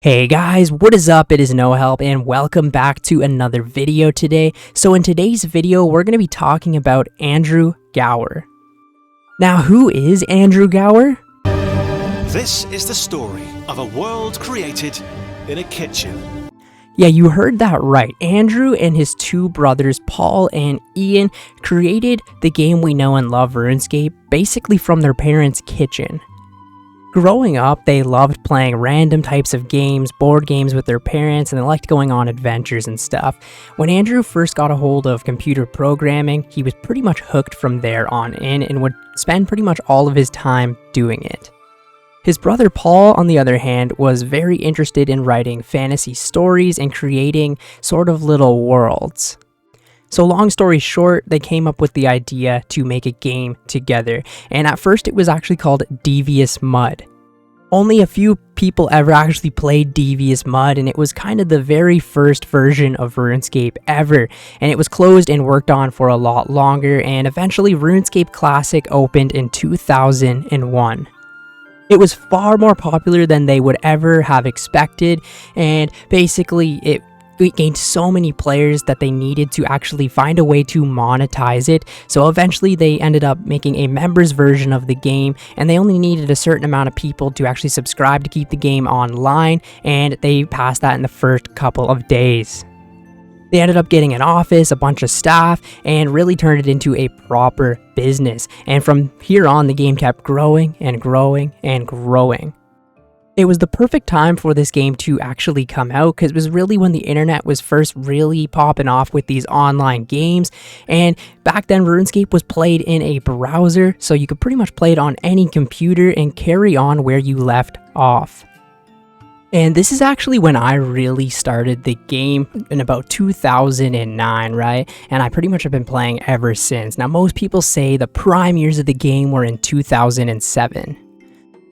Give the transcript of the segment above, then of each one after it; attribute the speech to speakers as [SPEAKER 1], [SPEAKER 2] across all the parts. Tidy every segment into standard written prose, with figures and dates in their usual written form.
[SPEAKER 1] Hey guys, what is up? It is No Help and welcome back to another video today. So in today's video, we're going to be talking about Andrew Gower. Now, who is Andrew Gower?
[SPEAKER 2] This is the story of a world created in a kitchen.
[SPEAKER 1] Yeah, you heard that right. Andrew and his two brothers, Paul and Ian, created the game we know and love, Runescape, basically from their parents' kitchen. Growing up, they loved playing random types of games, board games with their parents, and they liked going on adventures and stuff. When Andrew first got a hold of computer programming, he was pretty much hooked from there on in and would spend pretty much all of his time doing it. His brother Paul, on the other hand, was very interested in writing fantasy stories and creating sort of little worlds. So long story short, they came up with the idea to make a game together, and at first it was actually called Devious Mud. Only a few people ever actually played Devious Mud, and it was kind of the very first version of RuneScape ever, and it was closed and worked on for a lot longer, and eventually RuneScape Classic opened in 2001. It was far more popular than they would ever have expected, and basically it gained so many players that they needed to actually find a way to monetize it. So eventually they ended up making a members version of the game, and they only needed a certain amount of people to actually subscribe to keep the game online, and they passed that in the first couple of days. They ended up getting an office, a bunch of staff, and really turned it into a proper business. And from here on, the game kept growing and growing and growing. It was the perfect time for this game to actually come out because it was really when the internet was first really popping off with these online games, and back then RuneScape was played in a browser, so you could pretty much play it on any computer and carry on where you left off. And this is actually when I really started the game in about 2009, right? And I pretty much have been playing ever since. Now, most people say the prime years of the game were in 2007.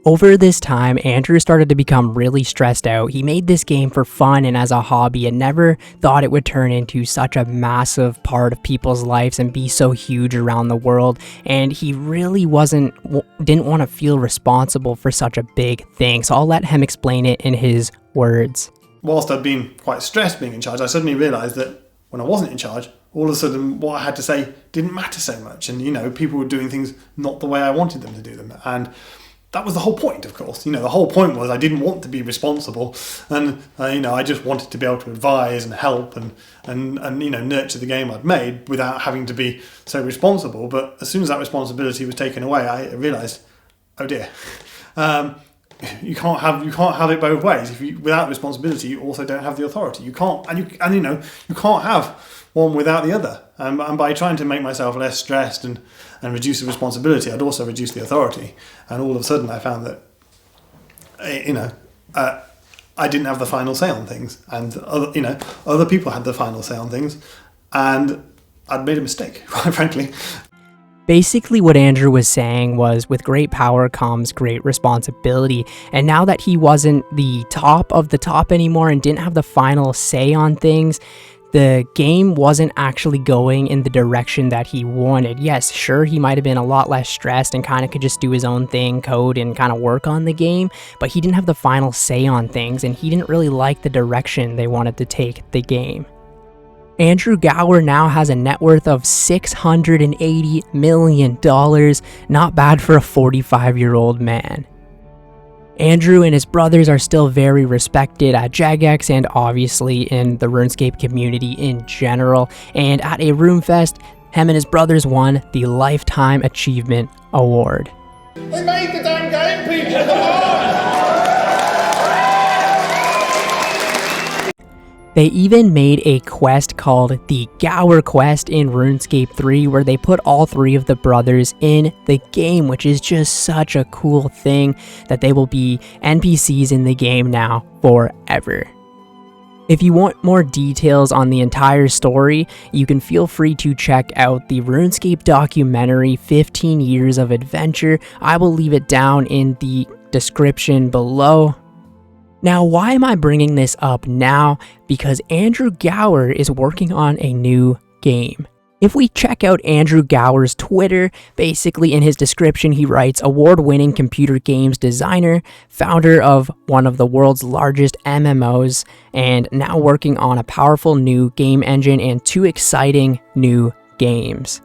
[SPEAKER 1] Over this time, Andrew started to become really stressed out. He made this game for fun and as a hobby and never thought it would turn into such a massive part of people's lives and be so huge around the world. And he really didn't want to feel responsible for such a big thing. So I'll let him explain it in his words.
[SPEAKER 3] Whilst I'd been quite stressed being in charge, I suddenly realised that when I wasn't in charge, all of a sudden what I had to say didn't matter so much. And, people were doing things not the way I wanted them to do them. And that was the whole point, of course. The whole point was I didn't want to be responsible, and I just wanted to be able to advise and help and nurture the game I'd made without having to be so responsible. But as soon as that responsibility was taken away, I realised, oh dear, you can't have it both ways. Without responsibility, you also don't have the authority. You can't have one without the other. And by trying to make myself less stressed and reduce the responsibility, I'd also reduce the authority. And all of a sudden I found that, I didn't have the final say on things. And, other people had the final say on things. And I'd made a mistake, quite frankly.
[SPEAKER 1] Basically what Andrew was saying was, with great power comes great responsibility, and now that he wasn't the top of the top anymore and didn't have the final say on things, the game wasn't actually going in the direction that he wanted. Yes, sure, he might have been a lot less stressed and kind of could just do his own thing, code, and kind of work on the game, but he didn't have the final say on things, and he didn't really like the direction they wanted to take the game. Andrew Gower now has a net worth of $680 million, not bad for a 45-year-old man. Andrew and his brothers are still very respected at Jagex and obviously in the RuneScape community in general, and at a RuneFest, him and his brothers won the Lifetime Achievement Award.
[SPEAKER 4] We made the damn game, people! Come on!
[SPEAKER 1] They even made a quest called the Gower Quest in RuneScape 3 where they put all three of the brothers in the game, which is just such a cool thing that they will be NPCs in the game now forever. If you want more details on the entire story, you can feel free to check out the RuneScape documentary 15 Years of Adventure. I will leave it down in the description below. Now, why am I bringing this up now? Because Andrew Gower is working on a new game. If we check out Andrew Gower's Twitter, basically in his description he writes, award-winning computer games designer, founder of one of the world's largest MMOs, and now working on a powerful new game engine and 2 exciting new games.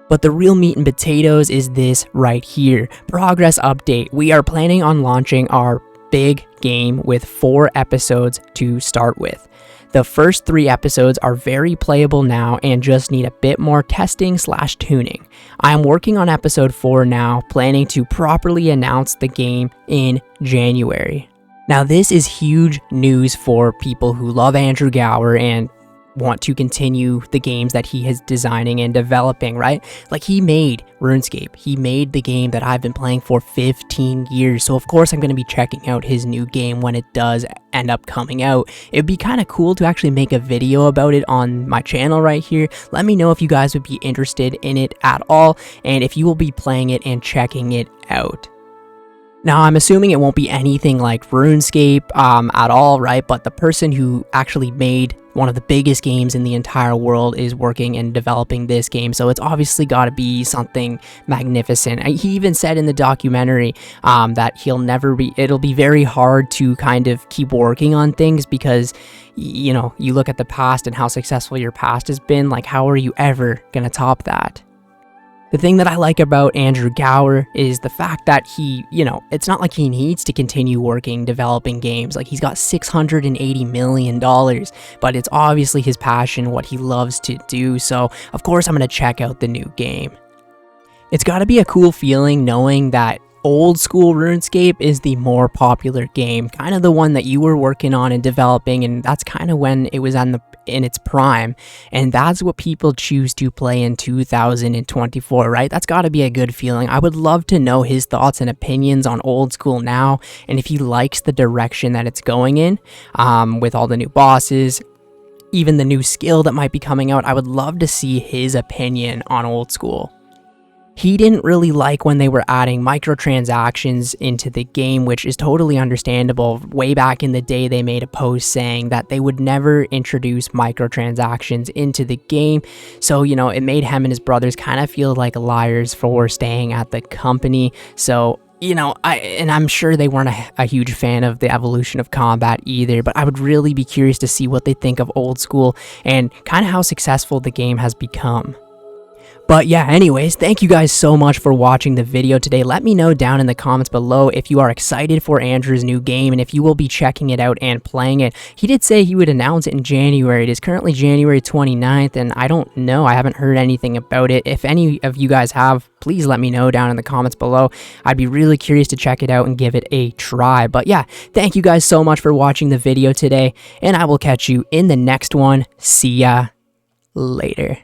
[SPEAKER 1] But the real meat and potatoes is this right here. Progress update. We are planning on launching our big game with 4 episodes to start with. The first 3 episodes are very playable now and just need a bit more testing/tuning. I am working on episode 4 now, planning to properly announce the game in January. Now this is huge news for people who love Andrew Gower and want to continue the games that he is designing and developing, right? Like, he made Runescape. He made the game that I've been playing for 15 years. So of course I'm going to be checking out his new game when it does end up coming out. It'd be kind of cool to actually make a video about it on my channel right here. Let me know if you guys would be interested in it at all, and if you will be playing it and checking it out. Now, I'm assuming it won't be anything like RuneScape at all, right? But the person who actually made one of the biggest games in the entire world is working and developing this game, so it's obviously got to be something magnificent. He even said in the documentary that it'll be very hard to kind of keep working on things because, you know, you look at the past and how successful your past has been, like, how are you ever gonna top that? The thing that I like about Andrew Gower is the fact that he, you know, it's not like he needs to continue working, developing games. Like, he's got $680 million, but it's obviously his passion, what he loves to do. So, of course, I'm going to check out the new game. It's got to be a cool feeling knowing that old school RuneScape is the more popular game, kind of the one that you were working on and developing, and that's kind of when it was in its prime, and that's what people choose to play in 2024, right? That's got to be a good feeling. I would love to know his thoughts and opinions on old school now, and if he likes the direction that it's going in, with all the new bosses, even the new skill that might be coming out. I would love to see his opinion on old school. He didn't really like when they were adding microtransactions into the game, which is totally understandable. Way back in the day, they made a post saying that they would never introduce microtransactions into the game. So, you know, it made him and his brothers kind of feel like liars for staying at the company. So, you know, I'm sure they weren't a huge fan of the evolution of combat either, but I would really be curious to see what they think of old school and kind of how successful the game has become. But yeah, anyways, thank you guys so much for watching the video today. Let me know down in the comments below if you are excited for Andrew's new game and if you will be checking it out and playing it. He did say he would announce it in January. It is currently January 29th, and I don't know. I haven't heard anything about it. If any of you guys have, please let me know down in the comments below. I'd be really curious to check it out and give it a try. But yeah, thank you guys so much for watching the video today, and I will catch you in the next one. See ya later.